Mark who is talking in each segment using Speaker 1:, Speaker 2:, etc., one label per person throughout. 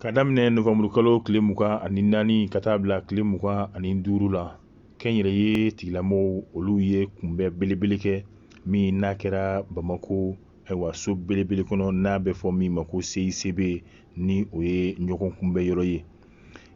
Speaker 1: Kadamne November kalo tile 24 ka taa bila tile 25 la kɛnyɛrɛ ye tigilamɔgɔw olu ye kunbɛ belebele kɛ min n'a kɛra Bamako ayiwa so belebele kɔnɔ n'a bɛ fɔ min ma ko CICB ni o ye ɲɔgɔn kunbɛ yɔrɔ ye.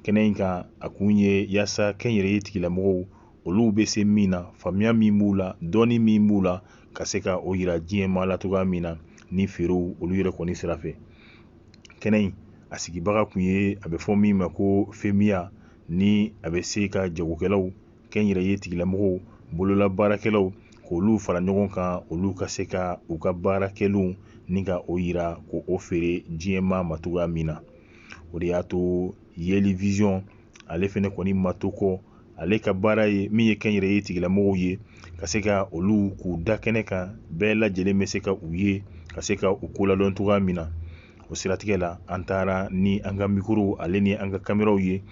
Speaker 1: Kɛnɛ in kan a kun ye yaasa kɛnyɛrɛ ye tigilamɔgɔw olu bɛ se min na faamuya min b'u la dɔɔni min b'u la ka se ka o yira diɲɛma la cogoya min na ni feerew olu yɛrɛ kɔni sira fɛ. Kɛnɛ in a sigibaga kun ye a bɛ fɔ min ma ko FEMIA ni a bɛ se ka jagokɛlaw kɛnyɛrɛ ye tigilamɔgɔw bolola baarakɛlaw k'olu fara ɲɔgɔn kan olu ka se ka u ka baarakɛlenw ni ka o yira ko o feere diɲɛma ma cogoya min na. O de y'a to Yeli Vision ale fɛnɛ kɔni ma to kɔ ale ka baara ye min ye kɛnyɛrɛ ye tigilamɔgɔw ye ka se ka olu k'u da kɛnɛ kan bɛɛ lajɛlen bɛ se ka u ye ka se ka u koladɔn cogoya min na. O siratigɛ la an taara ni an ka mikoro ale ni an ka kameraw ye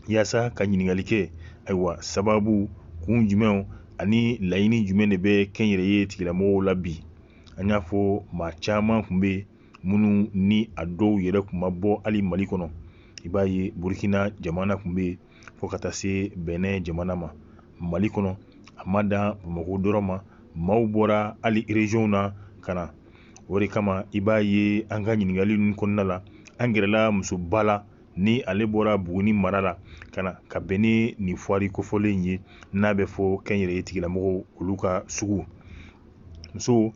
Speaker 1: yaasa ka ɲininkali kɛ ayiwa sababu kun jumɛnw ani laɲini jumɛn de bɛ kɛnyɛrɛ ye tigilamɔgɔw la bi. An y'a fɔ maa caman kun bɛ minnu ni a dɔw yɛrɛ kun ma bɔ hali Mali kɔnɔ. I b'a ye Burkina jamana kun bɛ fo ka taa se Benin jamana ma. Mali kɔnɔ a ma dan Bamako dɔrɔn ma maaw bɔra hali région na ka na. O de kama i b'a ye an ka ɲininkali ninnu kɔnɔna la an gɛrɛla muso ba la ni ale bɔra Buguni mara la ka na ka bɛn ni nin fɔri kofɔlen ye n'a bɛ fɔ kɛnyɛrɛ ye tigilamɔgɔw olu ka sugu. Muso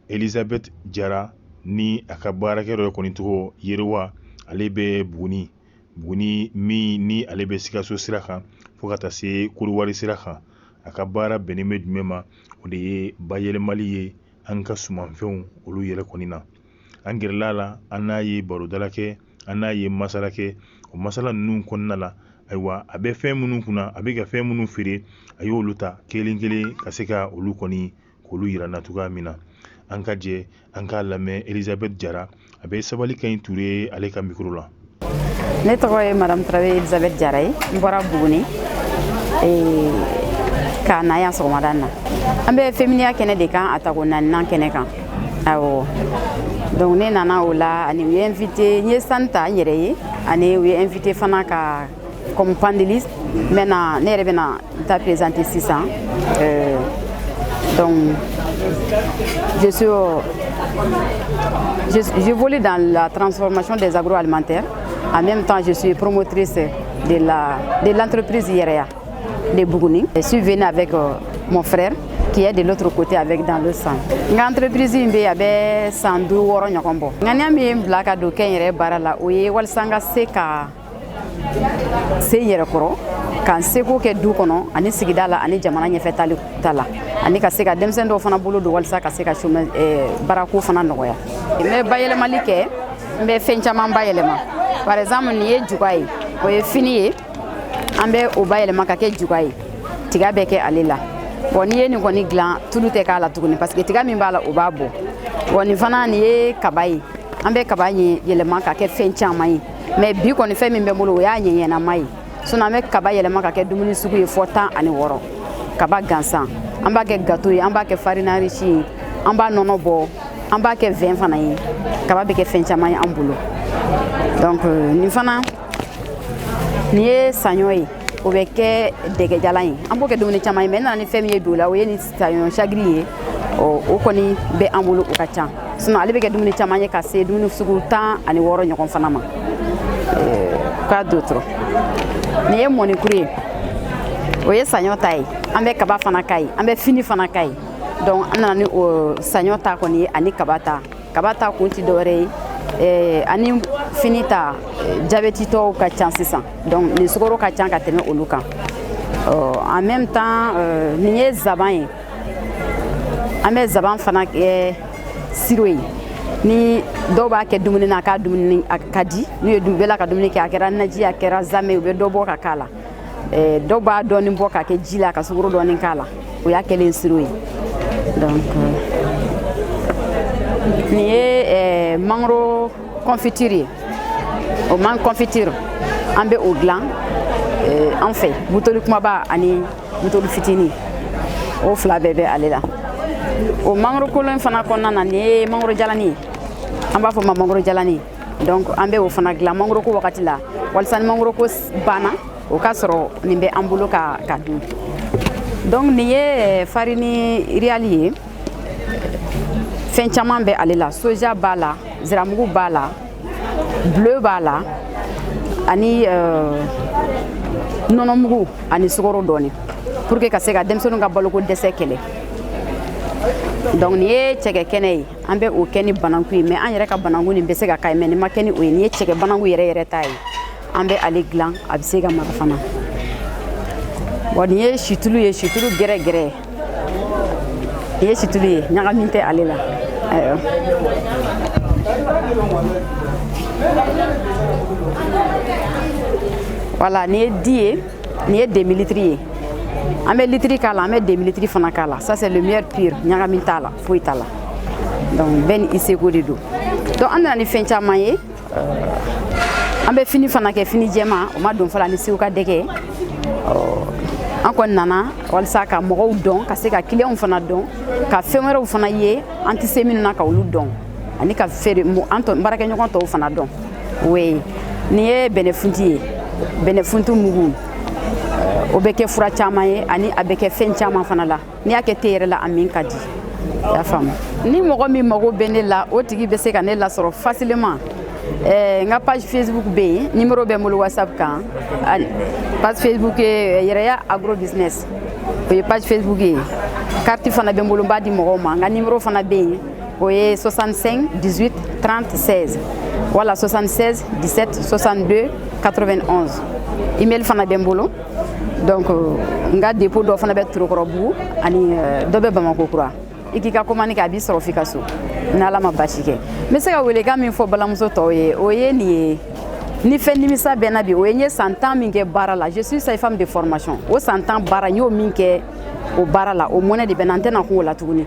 Speaker 1: Elizabeth Jara ni a ka baarakɛyɔrɔ kɔni tɔgɔ Yerewa ale bɛ Buguni min ni ale bɛ Sikaso sira kan fo ka taa se Kodowari sira kan. A ka baara bɛnnen bɛ jumɛn ma o de ye bayɛlɛmali ye an ka sumanfɛnw olu yɛrɛ kɔni na. An gɛrɛla la an n'a ye barodala kɛ an n'a ye masala kɛ o masala ninnu kɔnɔna la ayiwa a bɛ fɛn minnu kunna a bɛ ka fɛn minnu feere a y'olu ta kelen kelen ka se ka olu kɔni k'olu yira na cogoya min na. An ka jɛ an k'a lamɛn Elizabeth Jara a bɛ sabali ka ɲi Ture ale ka mikoro la.
Speaker 2: Ne tɔgɔ ye Madame Traoré Elizabeth Jara ye n bɔra Buguni k'a na yan sɔgɔmada na. An bɛ FEMINIA kɛnɛ de kan a tago 4nan kɛnɛ kan. Awɔ donc ne nana o la ani u ye invité n ye stand ta n yɛrɛ ye ani u ye invité fana ka comme panéliste maintenant ne yɛrɛ bɛna n ta présenter sisan donc j'évolue dans la transformation des agroalimentaires. En même temps, je suis promotrice de l'entreprise Yerea de Buguni. Je suis venue avec mon frère qui est de l'autre côté avec dans le sang. L'entreprise est Sandu Woro Nyokombo. Ngania mi blaka do kenyere barala oye wal sanga seka se yere koro kan seko ke du kono ani sigida la ani jamana ɲɛfɛ tala ani ka se ka denmisɛn dɔw fana bolo do walisa ka se ka barako fana nɔgɔya. N bɛ bayɛlɛmali kɛ n bɛ fɛn caman bayɛlɛma. Par exemple nin ye juga ye o ye fini ye an bɛ o bayɛlɛma ka kɛ juga ye tiga bɛ kɛ ale la. Bon ni ye nin kɔni dilan tulu tɛ k'a la tuguni parce que tiga min b'a la o b'a bɔ. Bon nin fana nin ye kaba ye an bɛ kaba yɛlɛma ka kɛ fɛn caman ye mais bi kɔni fɛn min bɛ bolo o y'a ɲɛɲɛnama ye. Sinon an bɛ kaba yɛlɛma ka kɛ dumuni sugu ye fɔ 16 kaba gansan an b'a kɛ gâteau ye an b'a kɛ farine enrichie ye an b'a nɔnɔ bɔ an b'a kɛ vin fana ye kaba bɛ kɛ fɛn caman ye an bolo. Donc nin fana nin ye saɲɔ ye o bɛ kɛ dɛgɛjalan ye an b'o kɛ dumuni caman ye mais nana ni fɛn min ye don la o ye ni saɲɔ chagri ye o kɔni bɛ an bolo o ka ca sinon ale bɛ kɛ dumuni caman ye ka se dumuni sugu 16 ɲɔgɔn fana ma. Quoi d'autre? Nin ye mɔnikuru ye o ye saɲɔ ta ye an bɛ kaba fana ka ye an bɛ fini fana ka ye donc an nana ni o saɲɔ ta kɔni ye ani kaba ta kun ti dɔwɛrɛ ye ani fini ta jabɛtitɔw ka ca sisan donc nin sukaro ka ca ka tɛmɛ olu kan. En même temps nin ye zaban ye an bɛ zaban fana kɛ siro ye ni dɔw b'a kɛ dumuni na k'a dumuni ka di n'u ye bɛɛ la ka dumuni kɛ a kɛra naji a kɛra zamɛ u bɛ dɔ bɔ ka k'a la dɔw b'a dɔɔni bɔ ka kɛ ji la ka sukaro dɔɔni k'a la o y'a kɛlen siro ye. Donc nin ye mangoro confiture ye o man confiture an bɛ o dilan an fɛ butoli kumaba ani butoli fitini o fila bɛɛ bɛ ale la. O mangoro kolon fana kɔnɔna na nin ye mangoro jalani ye an b'a fɔ ma mangoro jalani donc an bɛ o fana dilan mangoro ko wagati la walasa ni mangoro ko banna o ka sɔrɔ nin bɛ an bolo ka dun donc nin ye farine réal ye fɛn caman bɛ ale la soja b'a la ziramugu b'a la bleu b'a la ani nɔnɔmugu ani sukaro dɔɔni pour que ka se ka denmisɛnninw ka baloko dɛsɛ kɛlɛ donc nin ye cɛkɛ kɛnɛ ye an bɛ o kɛ ni bananku ye mais an yɛrɛ ka bananku nin bɛ se ka k'a ye mais nin ma kɛ ni o ye nin ye cɛkɛ bananku yɛrɛ ta ye an bɛ ale dilan a bɛ se ka mara fana bon nin ye situlu ye situlu gɛrɛgɛrɛ nin ye situlu ye ɲagamin tɛ ale la voilà nin ye di ye nin ye demi-litre ye an bɛ litiri k'a la an bɛ demi-litre fana k'a la ça c'est le meilleur pur ɲagamin t'a la foyi t'a la donc bɛɛ ni i seko de don donc an nana ni fɛn caman ye an bɛ fini fana kɛ fini jɛma o ma don fɔlɔ ani sew ka dɛgɛ an kɔni nana walasa ka mɔgɔw dɔn ka se ka clients fana dɔn ka fɛn wɛrɛw fana ye an tɛ se minnu na ka olu dɔn ani ka feere an baarakɛɲɔgɔn tɔw fana dɔn oui nin ye bɛnɛfunti ye bɛnɛfuntu mugu o bɛ kɛ fura caman ye ani a bɛ kɛ fɛn caman fana la n'i y'a kɛ te yɛrɛ la a min ka di i y'a faamu ni mɔgɔ min mago bɛ ne la o tigi bɛ se ka ne lasɔrɔ facilement n ka page Facebook bɛ yen numéro bɛ n bolo WhatsApp kan page Facebook ye Yɛrɛya agro business o ye page Facebook ye carte fana bɛ n bolo n b'a di mɔgɔw ma n ka numéro fana bɛ yen o ye 65 18 30 16 wala 76 17 62 91 email fana bɛ n bolo donc n ka dépôt dɔ fana bɛ Torokɔrɔbugu ani dɔ bɛ Bamakɔ kura i k'i ka commande kɛ a b'i sɔrɔ f'i ka so ni Ala ma basi kɛ n bɛ se ka welekan min fɔ balimamuso tɔw ye o ye nin ye ni fɛn nimisa bɛ n na bi o ye n ye san 10 min kɛ baara la je suis sage-femme de formation o san 10 baara n y'o min kɛ o baara la o mɔnɛ de bɛ n na n tɛna kun o la tuguni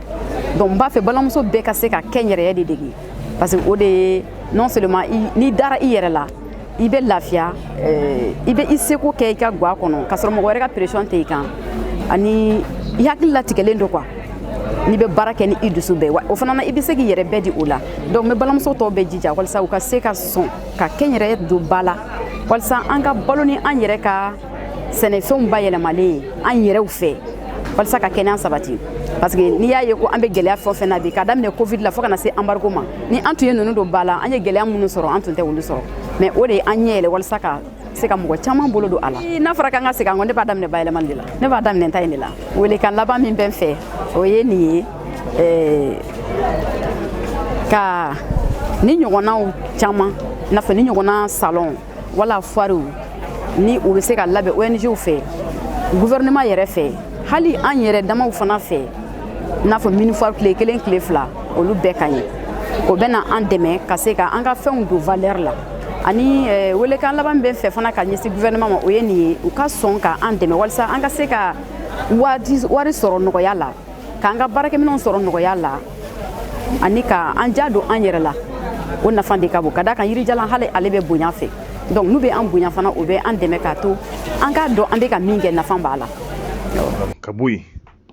Speaker 2: donc n b'a fɛ balimamuso bɛɛ ka se ka kɛ n yɛrɛye de dege parce que o de ye non seulement n'i dara i yɛrɛ la i bɛ lafiya i bɛ i seko kɛ i ka guwa kɔnɔ ka sɔrɔ mɔgɔ wɛrɛ ka pression tɛ i kan ani i hakili latigɛlen don quoi n'i bɛ baara kɛ ni i dusu bɛɛ wa o fana na i bɛ se k'i yɛrɛ bɛɛ di o la donc n bɛ balimamuso tɔw bɛɛ jija walasa u ka se ka sɔn ka kɛ n yɛrɛ don ba la walasa an ka balo ni an yɛrɛ ka sɛnɛfɛnw bayɛlɛmalen ye an yɛrɛw fɛ walasa ka kɛnɛya sabati parce que n'i y'a ye ko an bɛ gɛlɛya fɛn o fɛn na bi ka daminɛ Covid la fo ka na se embargo ma ni an tun ye ninnu don ba la an ye gɛlɛya minnu sɔrɔ an tun tɛ olu sɔrɔ mais o de ye an ɲɛ yɛlɛ walasa ka se ka mɔgɔ caman bolo don a la n'a fɔra k'an ka segin an kɔ ne b'a daminɛ bayɛlɛmali de la ne b'a daminɛ ta in de la welekan laban min bɛ n fɛ o ye nin ye ka ni ɲɔgɔnnaw caman i n'a fɔ ni ɲɔgɔnna salon wala foirew ni u bɛ se ka labɛn ONGw fɛ gouvernement yɛrɛ fɛ hali an yɛrɛ damaw fana fɛ i n'a fɔ mini foire tile kelen tile fila olu bɛɛ ka ɲi o bɛ na an dɛmɛ ka se ka an ka fɛnw don valeur la ani welekan laban bɛ n fɛ fana ka ɲɛsin gouvernement ma o ye nin ye u ka sɔn ka an dɛmɛ walasa an ka se ka wari sɔrɔ nɔgɔya la k'an ka baarakɛminɛnw sɔrɔ nɔgɔya la ani ka an ja don an yɛrɛ la o nafa de ka bon ka da kan yirijalan hali ale bɛ bonya fɛ donc n'u bɛ an bonya fana o bɛ an dɛmɛ k'a to an k'a dɔn an bɛ ka min kɛ nafa b'a la.
Speaker 1: ka bɔ yen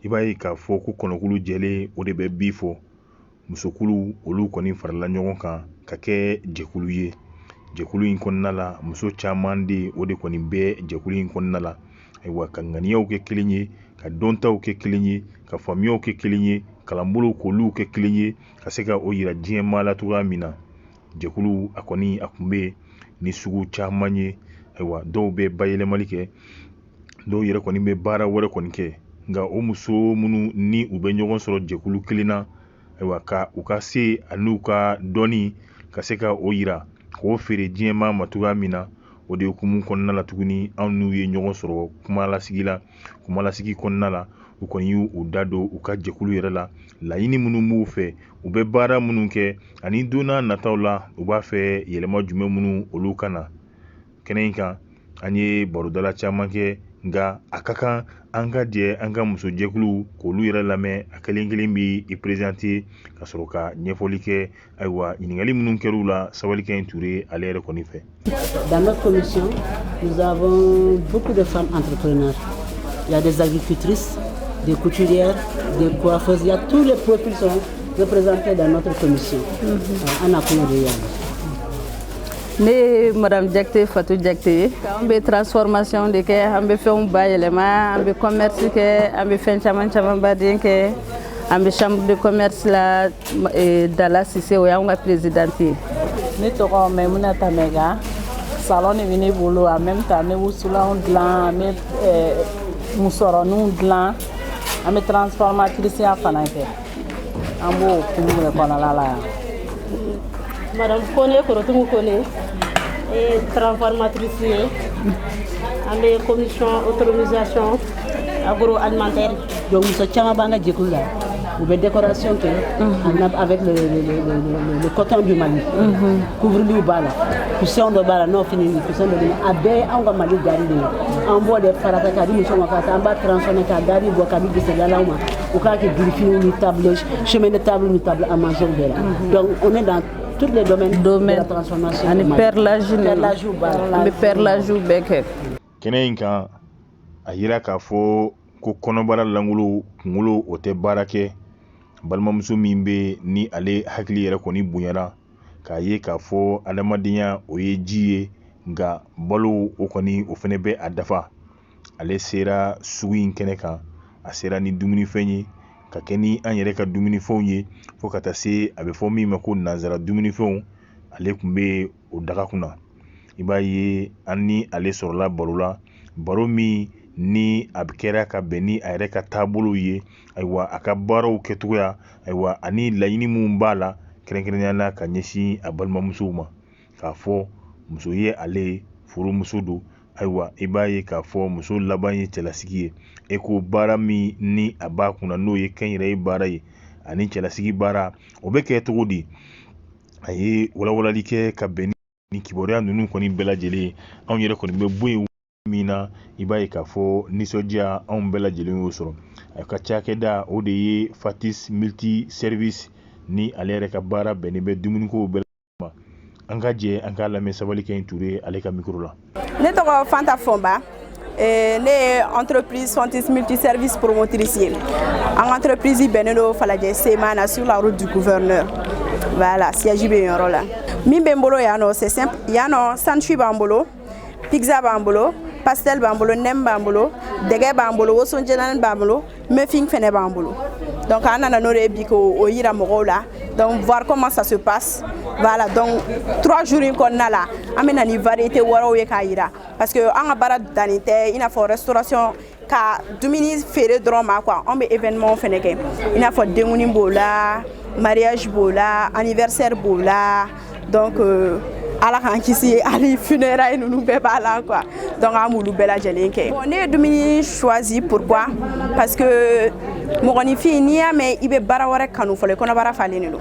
Speaker 1: i b'a ye k'a fɔ ko kɔnɔkulu jɛlen o de bɛ bi fɔ musokulu olu kɔni farala ɲɔgɔn kan ka kɛ jɛkulu ye jɛkulu in kɔnɔna la muso caman de o de kɔni bɛ jɛkulu in kɔnɔna la ayiwa ka ŋaniyaw kɛ kelen ye ka dɔntaw kɛ kelen ye ka faamuyaw kɛ kelen ye kalanbolow k'olu kɛ kelen ye ka se ka o yira diɲɛ maa la cogoya min na jɛkulu a kɔni a kun bɛ ni sugu caman ye ayiwa dɔw bɛ bayɛlɛmali kɛ dɔw yɛrɛ kɔni bɛ baara wɛrɛ kɔni kɛ nka o muso minnu ni u bɛ ɲɔgɔn sɔrɔ jɛkulu kelen na ayiwa ka u ka se an'u ka dɔnni ka se ka o yira k'o feere diɲɛ maa ma cogoya min na o de hukumu kɔnɔna la tuguni anw n'u ye ɲɔgɔn sɔrɔ kumalasigi kɔnɔna la u kɔni y'u da don u ka jɛkulu yɛrɛ la laɲini minnu b'u fɛ u bɛ baara minnu kɛ ani donna nataw la u b'a fɛ yɛlɛma jumɛn minnu olu ka na kɛnɛ in kan an ye barodala caman kɛ nka a ka kan an ka jɛ an ka muso jɛkulu k'olu yɛrɛ lamɛn a kelen kelen bɛ i présenter ka sɔrɔ ka ɲɛfɔli kɛ ayiwa ɲininkali minnu kɛr'u la Sabalikɛ Ture ale yɛrɛ kɔni fɛ.
Speaker 3: Dans notre commission, nous avons beaucoup de femmes entrepreneurs. Il y a des agricultrices, des couturières, des coiffeuses, il y a tous les profils sont représentés dans notre commission. En accueil réel.
Speaker 4: Ne Madame Diakité Fatou Diakité an bɛ transformation de kɛ an bɛ fɛnw bayɛlɛma an bɛ commerce kɛ an bɛ fɛn caman baden kɛ an bɛ chambre de commerce la Dala Cissé o y'anw ka présidente ye.
Speaker 5: Ne tɔgɔ Maimunata Mɛga salon de bɛ ne bolo en même temps an bɛ wusulanw dilan an bɛ musɔrɔninw dilan an bɛ transformatrice ya fana kɛ an b'o hukumu de kɔnɔna la yan.
Speaker 6: Madame Kone Korotumu Kone est transformatrice en commission autorisation agroalimentaire.
Speaker 3: Donc nous sommes banga jekula ou be décoration que avec le coton du Mali. Couvre lui bala. Cousson de bala non fini cousson de abe anga Mali gari en bois de farata kadi nous sommes en bas transformer ka gari bois kadi de cela ou ka ke griffier une table chemin de table une table à manger. Donc on est dans tous les domaines de la transformation.
Speaker 4: Ani perlage bɛɛ
Speaker 1: kɛnɛ in kan a yira k'a fɔ ko kɔnɔbara langolo kunkolo o tɛ baara kɛ balimamuso min bɛ ni ale hakili yɛrɛ kɔni bonyara k'a ye k'a fɔ adamadenya o ye ji ye nka balo o kɔni o fɛnɛ bɛ a dafa ale sera sugu in kɛnɛ kan a sera ni dumunifɛn ye ka kɛ ni an yɛrɛ ka dumunifɛnw ye fo ka taa se a bɛ fɔ min ma ko nanzara dumunifɛnw ale tun bɛ o daga kunna i b'a ye an ni ale sɔrɔla baro la baro min ni a kɛra ka bɛn ni a yɛrɛ ka taabolo ye ayiwa a ka baaraw kɛcogoya ayiwa ani laɲini minnu b'a la kɛrɛnkɛrɛnnenya la ka ɲɛsin a balimamusow ma k'a fɔ muso ye ale furumuso don ayiwa i b'a ye k'a fɔ muso laban ye cɛlasigi ye e ko baara min ni a b'a kunna n'o ye kɛnyɛrɛye baara ye ani cɛlasigi baara o bɛ kɛ cogo di a ye walawalali kɛ ka bɛn ni kibaruya ninnu kɔni bɛɛ lajɛlen anw yɛrɛ kɔni bɛ bɔ yen min na i b'a ye k'a fɔ nisɔndiya anw bɛɛ lajɛlen y'o sɔrɔ a ka cakɛda o de ye Fatis multi service ni ale yɛrɛ ka baara bɛnnen bɛ dumunikow bɛɛ ma an ka jɛ an ka lamɛn Sabalikɛ Ture ale ka micro la.
Speaker 7: Ne tɔgɔ Fanta Fɔnba ne ye entreprise Fatis multi service promotrice ye an entreprise bɛnnen don Falajɛ Semana sur la route du gouverneur voilà siège bɛ yen yɔrɔ la min bɛ n bolo yan nɔ c'est simple yan nɔ sandwich b'an bolo pizza b'an bolo pastel b'an bolo nem b'an bolo dɛgɛ b'an bolo wosonjɛlani b'an bolo muffin fɛnɛ b'an bolo donc an nana n'o de ye bi k'o yira mɔgɔw la donc voir comment ça se passe voilà donc 3 jours in kɔnɔna la an bɛ na ni variété wɛrɛw ye k'a yira parce que an ka baara dannen tɛ i n'a fɔ restauration ka dumuni feere dɔrɔn ma quoi an bɛ événement fɛnɛ kɛ i n'a fɔ denkundi b'o la mariage b'o la anniversaire b'o la donc ala k'an kisi ali funérailles ninnu bɛɛ b'a la quoi donc an b'olu bɛɛ lajɛlen kɛ bon ne ye dumuni choisi pourquoi parce que mɔgɔninfin n'i y'a mɛn i bɛ baara wɛrɛ kanu fɔlɔ i kɔnɔbara falen de don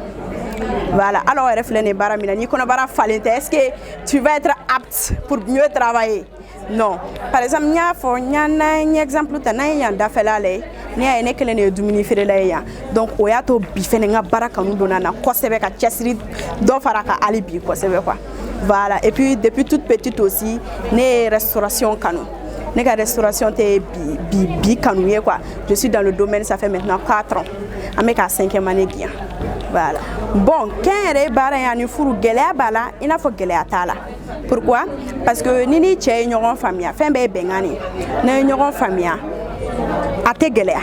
Speaker 7: voilà alors yɛrɛ filɛ nin ye baara min na n'i kɔnɔbara falen tɛ est-ce que tu vas être apte pour mieux travailler non par exemple n y'a fɔ n ye exemple ta n'an ye yan dafɛla la ye ne y'a ye ne kelen de ye dumuni feerela ye yan donc o y'a to bi fɛnɛ n ka baara kanu donna na kosɛbɛ ka cɛsiri dɔ fara ka hali bi kosɛbɛ quoi voilà et puis depuis toute petite aussi ne ye restauration kanu ne ka restauration tɛ bi kanu ye quoi je suis dans le domaine ça fait maintenant 4 ans an bɛ ka 5e année bi yan voilà bon kɛnyɛrɛye baara in ani furu gɛlɛya b'a la i n'a fɔ gɛlɛya t'a la pourquoi parce que ni ni cɛ ye ɲɔgɔn faamuya fɛn bɛɛ ye bɛnkan de ye n'a ye ɲɔgɔn faamuya a tɛ gɛlɛya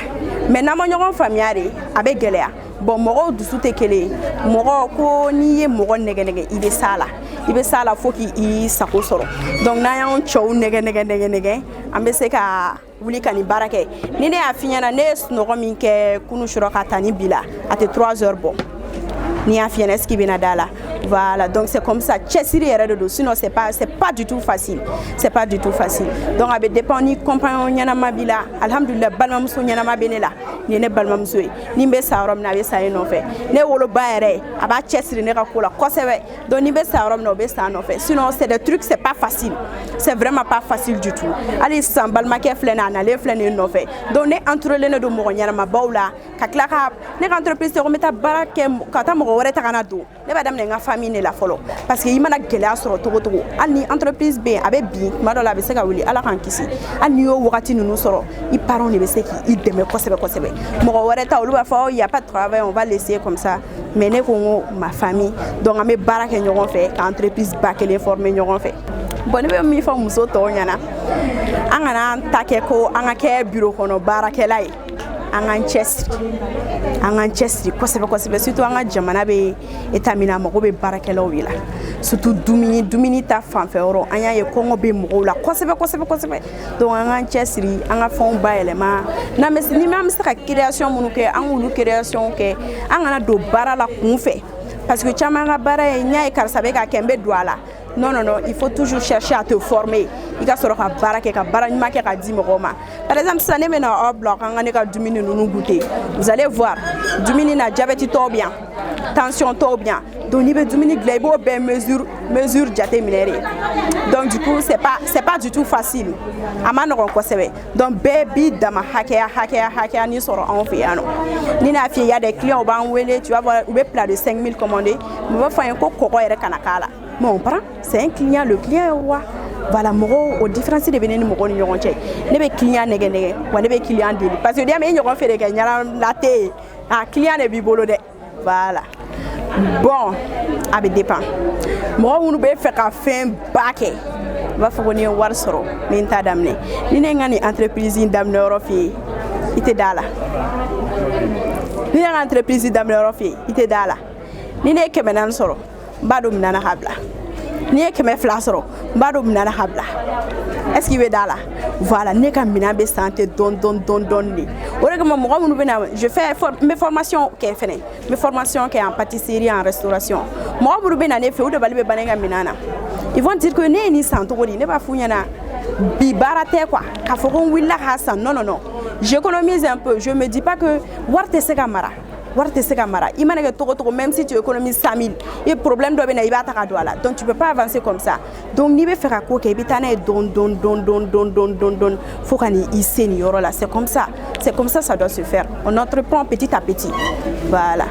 Speaker 7: mais n'an ma ɲɔgɔn faamuya de a bɛ gɛlɛya bon mɔgɔw dusu tɛ kelen ye mɔgɔ ko n'i ye mɔgɔ nɛgɛ i bɛ s'a la fo k'i sago sɔrɔ donc n'an y'anw cɛw nɛgɛ an bɛ se ka wuli ka nin baara kɛ ni ne y'a f'i ɲɛna ne ye sunɔgɔ min kɛ kunu surɔ ka taa ni bi la a tɛ 3 heures bɔ ni y'a f'i ɲɛna est-ce que i bɛna da la voilà donc c'est comme ça cɛsiri yɛrɛ de don sinon c'est pas du tout facile donc a bɛ dépend ni compagnon ɲɛnama b'i la alhamdulillah balimamuso ɲɛnama bɛ ne la nin ye ne balimamuso ye ni n bɛ sa yɔrɔ min na a bɛ sa yen nɔfɛ ne woloba yɛrɛ a b'a cɛsiri ne ka ko la kosɛbɛ donc ni n bɛ sa yɔrɔ min na o bɛ sa nɔfɛ sinon c'est des trucs c'est pas facile c'est vraiment pas facile du tout hali sisan balimakɛ filɛ nin a nalen filɛ nin nɔfɛ donc ne entouré don mɔgɔ ɲɛnamabaw la ka tila ka ne ka entreprise tɛ ko n bɛ taa baara kɛ ka taa mɔgɔ wɛrɛ ta ka na don ne b'a daminɛ n ka famille de la folo parce que imana gɛlɛya sɔrɔ togo togo hali ni entreprise bɛ yen a bɛ bin tuma dɔ la a bɛ se ka wuli ala k'an kisi hali ni y'o wagati ninnu sɔrɔ i parents de bɛ se k'i dɛmɛ kosɛbɛ kosɛbɛ mɔgɔ wɛrɛ ta olu b'a fɔ il y a pas de travail on va laisser comme ça mais ne ko n ko ma famille donc an bɛ baara kɛ ɲɔgɔn fɛ ka entreprise ba kelen former ɲɔgɔn fɛ bon ne bɛ min fɔ muso tɔw ɲɛna an kana an ta kɛ ko an ka kɛ bureau kɔnɔ baarakɛla ye an k'an cɛsiri kosɛbɛ kosɛbɛ surtout an ka jamana bɛ état min na mago bɛ baarakɛlaw de la surtout dumuni ta fanfɛ yɔrɔ an y'a ye kɔngɔ bɛ mɔgɔw la kosɛbɛ kosɛbɛ kosɛbɛ donc an k'an cɛsiri an ka fɛnw bayɛlɛma ni an bɛ se ka création minnu kɛ an k'olu création kɛ an kana don baara la kunfɛ parce que caman ka baara ye n y'a ye karisa bɛ ka kɛ n bɛ don a la non, il faut toujours chercher à te former. Il faut que tu par exemple, si tu es en bloc, vous allez voir, dumini na diabète tout bien, tension tout bien. Donc, il y a dumini glébo ben mesure diaté minéré. Donc, du coup, c'est pas du tout facile. Donc, baby dama hacker ni sort en fait. Ni na fi, il y a des clients au banc tu vas voir un plat de 5000 commandés. On va faire un coco et kanakala. Mais on prend, c'est un client, le client est roi. Voilà, au différence de venir nous voir nous rencontrer. Les clients ne gagnent pas, les clients disent parce que les amis nous fait des gagnants la télé, un client ne bibolo de, voilà. Bon, avec dépend. Moi on nous fait qu'à faire baquet, va faire venir voir soro, mais t'as d'amener. Ni n'engagez entreprise d'amener eurofi, il te dala. Ni n'engagez entreprise d'amener eurofi, il te dala. Ni n'engagez maintenant soro. Bado minana habla ni e keme flasoro bado minana habla est-ce qu'il veut dala voilà ne ka mina be santé don ni ore ko mo ko bena je fais mes formations ke fene mes formations ke en pâtisserie en restauration mo ko bena ne fe o de bali be banenga minana ils vont dire que ne ni santo ko ne ba funyana bi barate quoi ka fo ko willa hasan non j'économise un peu je me dis pas que warte se kamara même si tu économises 5 000, il y a un problème de donc tu ne peux pas avancer comme ça. Donc, ni faire à quoi faut qu'on y c'est comme ça. C'est comme ça, ça doit se faire. On entreprend petit à petit. Voilà.